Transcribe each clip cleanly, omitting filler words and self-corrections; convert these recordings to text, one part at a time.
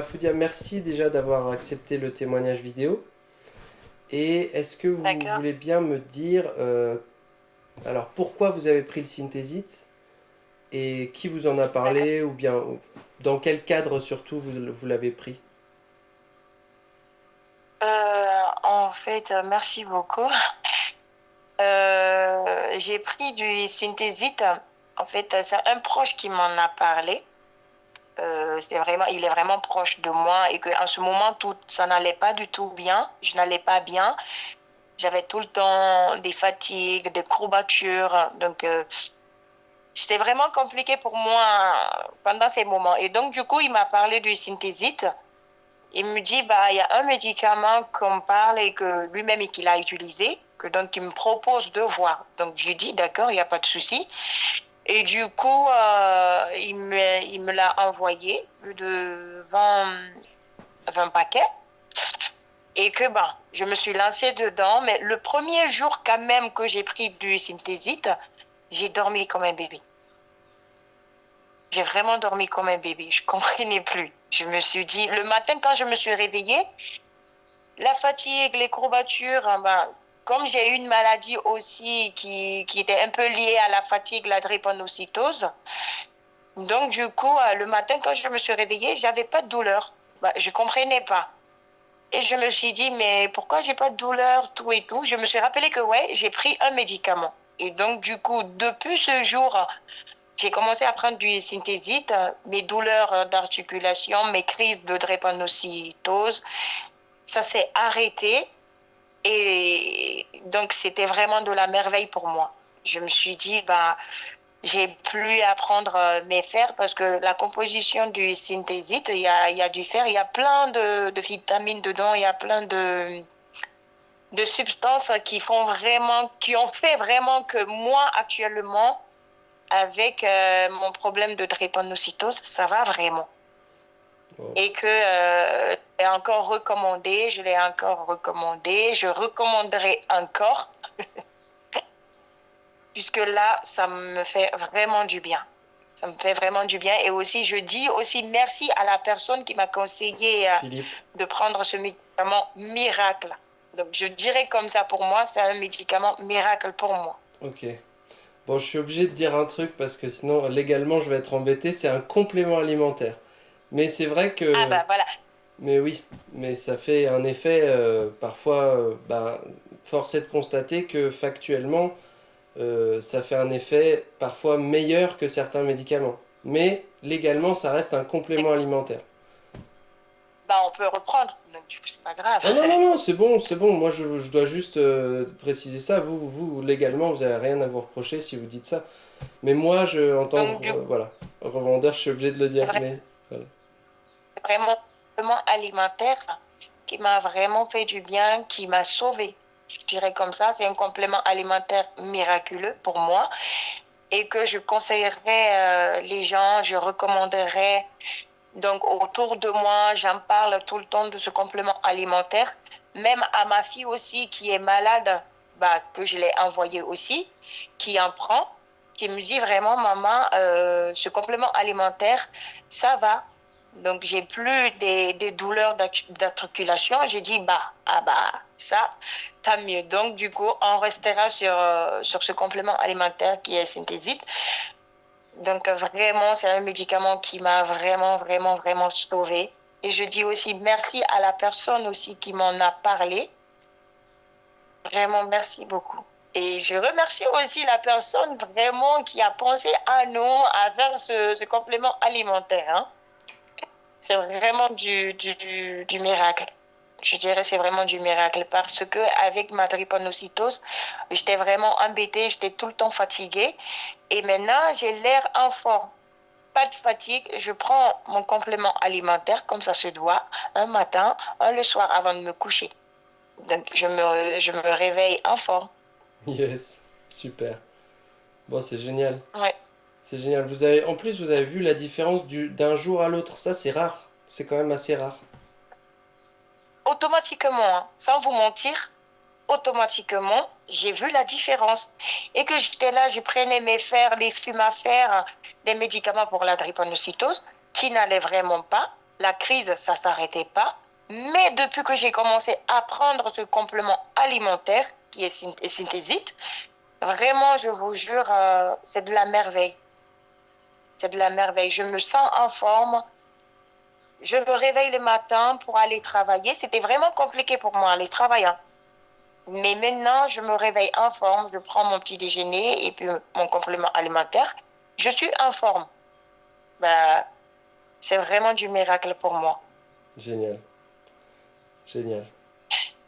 Foudia, merci déjà d'avoir accepté le témoignage vidéo. Et est-ce que vous D'accord, voulez bien me dire alors pourquoi vous avez pris le synthésite et qui vous en a d'accord. parlé ou bien dans quel cadre surtout vous l'avez pris? Merci beaucoup. J'ai pris du synthésite. C'est un proche qui m'en a parlé. Il est vraiment proche de moi et que en ce moment, tout, ça n'allait pas du tout bien. Je n'allais pas bien. J'avais tout le temps des fatigues, des courbatures. C'était vraiment compliqué pour moi pendant ces moments. Et donc, du coup, il m'a parlé du synthésite. Il me dit, bah, il y a un médicament qu'on parle et que lui-même et qu'il a utilisé, donc il me propose de voir. Donc j'ai dit, d'accord, il n'y a pas de souci. Et du coup, il me l'a envoyé, plus de 20 paquets. Et que, bah, je me suis lancée dedans. Mais le premier jour quand même que j'ai pris du synthésite, j'ai dormi comme un bébé. J'ai vraiment dormi comme un bébé. Je comprenais plus. Je me suis dit, le matin quand je me suis réveillée, la fatigue, les courbatures, hein, ben, comme j'ai eu une maladie aussi qui était un peu liée à la fatigue, la drépanocytose, donc du coup, le matin quand je me suis réveillée, j'avais pas de douleur. Ben, je comprenais pas. Et je me suis dit, mais pourquoi j'ai pas de douleur, tout et tout? Je me suis rappelé que ouais, j'ai pris un médicament. Et donc du coup, depuis ce jour, j'ai commencé à prendre du synthésite, mes douleurs d'articulation, mes crises de drépanocytose, ça s'est arrêté. Et donc, c'était vraiment de la merveille pour moi. Je me suis dit, bah, j'ai plus à prendre mes fers parce que la composition du synthésite, il y a du fer, il y a plein de vitamines dedans, il y a plein de substances qui font vraiment, qui ont fait vraiment que moi, actuellement, avec mon problème de drépanocytose, ça va vraiment. Wow. Et que je l'ai encore recommandé, je recommanderai encore. Puisque là, ça me fait vraiment du bien. Ça me fait vraiment du bien. Et aussi, je dis aussi merci à la personne qui m'a conseillé Philippe. de prendre ce médicament miracle. Donc, je dirais comme ça pour moi, c'est un médicament miracle pour moi. Ok. Bon, je suis obligé de dire un truc parce que sinon légalement je vais être embêté. C'est un complément alimentaire. Mais c'est vrai Ah que bah voilà. mais oui, mais ça fait un effet parfois, force est de constater que factuellement, ça fait un effet parfois meilleur que certains médicaments. Mais légalement, ça reste un complément alimentaire. Bah, on peut reprendre. Donc, du coup, c'est pas grave. Ah non, non, non, c'est bon, c'est bon. Moi, je dois juste préciser ça. Légalement, vous n'avez rien à vous reprocher si vous dites ça. Mais moi, en tant que Donc, du coup, voilà, revendeur, je suis obligé de le dire. Mais voilà. c'est vraiment un complément alimentaire qui m'a vraiment fait du bien, qui m'a sauvé. Je dirais comme ça, c'est un complément alimentaire miraculeux pour moi et que je conseillerais les gens, je recommanderais. Donc autour de moi, j'en parle tout le temps de ce complément alimentaire. Même à ma fille aussi qui est malade, bah, que je l'ai envoyée aussi, qui en prend, qui me dit vraiment, maman, ce complément alimentaire, ça va. Donc j'ai plus des douleurs d'articulation. J'ai dit, bah, ah bah, ça, tant mieux. Donc du coup, on restera sur ce complément alimentaire qui est synthésique. Donc vraiment, c'est un médicament qui m'a vraiment, vraiment, vraiment sauvée. Et je dis aussi merci à la personne aussi qui m'en a parlé. Vraiment, merci beaucoup. Et je remercie aussi la personne vraiment qui a pensé à nous, à faire ce complément alimentaire, hein. C'est vraiment du miracle. Je dirais c'est vraiment du miracle parce que avec ma drépanocytose, j'étais vraiment embêtée, j'étais tout le temps fatiguée et maintenant j'ai l'air en forme. Pas de fatigue, je prends mon complément alimentaire comme ça se doit, un matin, un le soir avant de me coucher. Donc je me réveille en forme. Yes, super. Bon, c'est génial. Ouais. C'est génial. En plus, vous avez vu la différence d'un jour à l'autre. Ça, c'est rare. C'est quand même assez rare. Automatiquement, hein, sans vous mentir, automatiquement, j'ai vu la différence. Et que j'étais là, je prenais mes fers, les fumafères, les médicaments pour la drépanocytose, qui n'allaient vraiment pas. la crise, ça s'arrêtait pas. Mais depuis que j'ai commencé à prendre ce complément alimentaire qui est Synthésite, vraiment, je vous jure, c'est de la merveille. C'est de la merveille. Je me sens en forme. Je me réveille le matin pour aller travailler. C'était vraiment compliqué pour moi, aller travailler, hein. Mais maintenant, je me réveille en forme. Je prends mon petit déjeuner et puis mon complément alimentaire. Je suis en forme. Bah, c'est vraiment du miracle pour moi. Génial, génial.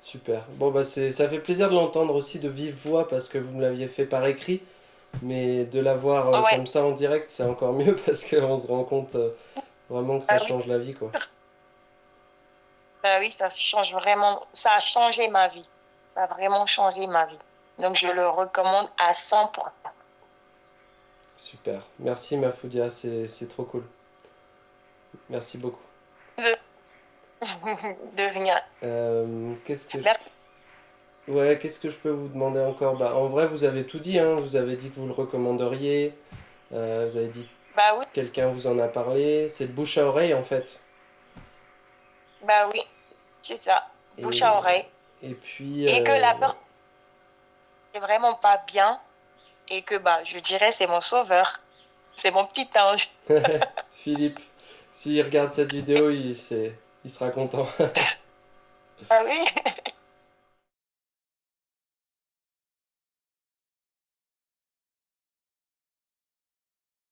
Super. Bon, bah ça fait plaisir de l'entendre aussi de vive voix parce que vous me l'aviez fait par écrit, mais de l'avoir Ouais, comme ça en direct, c'est encore mieux parce qu'on se rend compte vraiment que ça bah oui. change la vie, quoi. Bah oui, ça change vraiment. Ça a changé ma vie. Ça a vraiment changé ma vie. Donc, je le recommande à 100%. Super. Merci, Mafoudia, c'est trop cool. Merci beaucoup. De, de venir. Qu'est-ce que je... Merci. Ouais, qu'est-ce que je peux vous demander encore? Bah, en vrai, vous avez tout dit, hein. Vous avez dit que vous le recommanderiez. Vous avez dit Bah oui, que quelqu'un vous en a parlé. C'est de bouche à oreille, en fait. bah oui, c'est ça. Bouche Et, à oreille. et puis, Et que la personne n'est vraiment pas bien. Et que, bah, je dirais, c'est mon sauveur. C'est mon petit ange. Philippe, s'il regarde cette vidéo, il sera content. Ah oui.